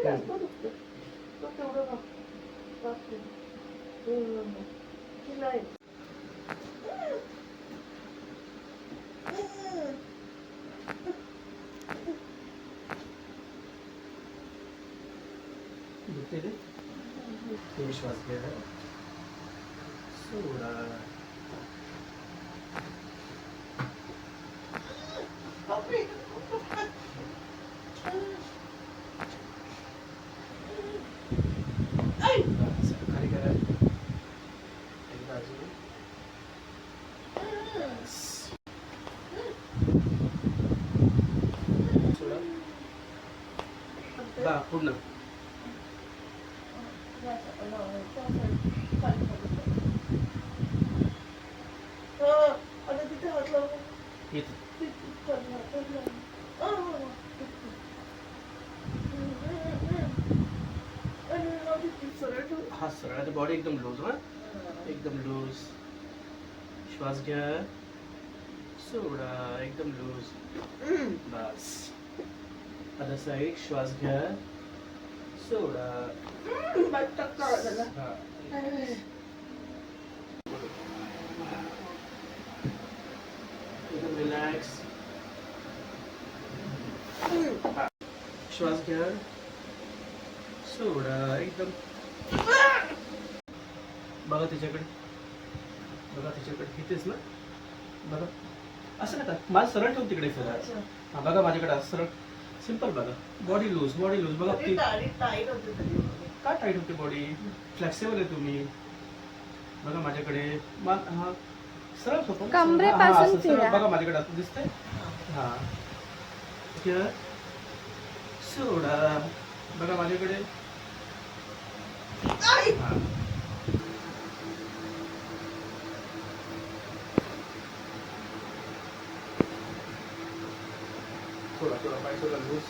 जास्त दुखतं. तो तेवढं वागते. तिला आहे. दुखते रे. थोडी श्वास घ्या. सोडा. खाली करा. एकदा अजून. सोडा. बा पूर्ण. आता तिथे हात लावून इथं. हा सरळ. आता बॉडी एकदम लूज. हा एकदम लूज. श्वास घ्या. सोडा. एकदम लूज. बस. Other side. श्वास घ्या. सोडा. हा. एकदम रिलॅक्स. श्वास घ्या. सोडा. एकदम. बघा तिच्याकडे. बघा तिच्याकडे. इथेच ना. बघा असं नका. माझं सरळ ठेवून तिकडे फिरा. हा बघा माझ्याकडे असं सरळ. सिंपल बघा. Body loose. Body loose. बघा ती टाईट होते तरी. का टाईट होते बॉडी. फ्लेक्सिबल आहे तुम्ही. बघा माझ्याकडे. हा सरळ सोपं. कमरेपासून फिरा. बघा माझ्याकडे असं दिसतंय. हा घ्या. सोडा. बघा माझ्याकडे. हा थोडा थोडा पाय थोडा लूज.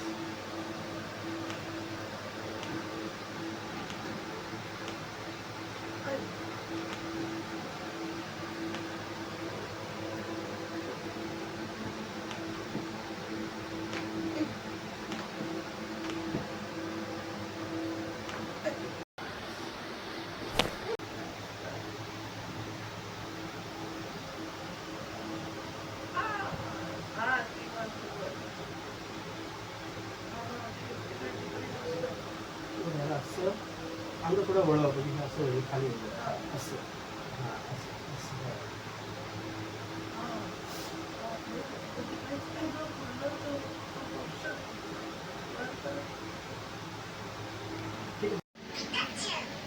असं अंग थोडं वळवा. बघी असं होईल. खाली होईल. असं. हा असं असं.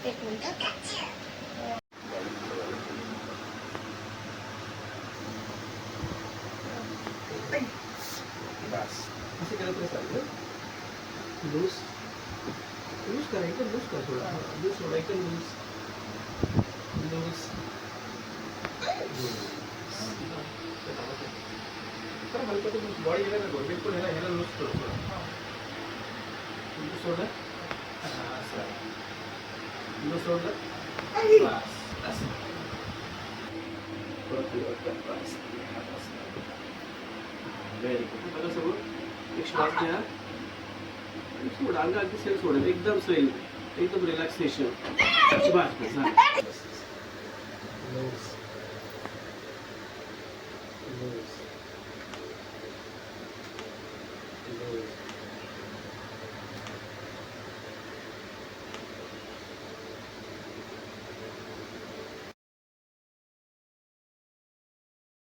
एक मिनिट. बस असं केलं तरी चालेल. लूज. लूज करा. एकदम लूज करा. थोडा लूज. थोडा एकदम लूज. लूज. तर हलकं बॉडी गेला ना. बिलकुल ह्याला लूज करू. लूज सोडलं. असं लूज सोडलं. बस असं. बस. Very good. बघा सगळं. एक श्वास घ्या. सोडा. अंग अगदी सेल सोडेल. एकदम सैल. एकदम रिलॅक्सेशन. बस बस.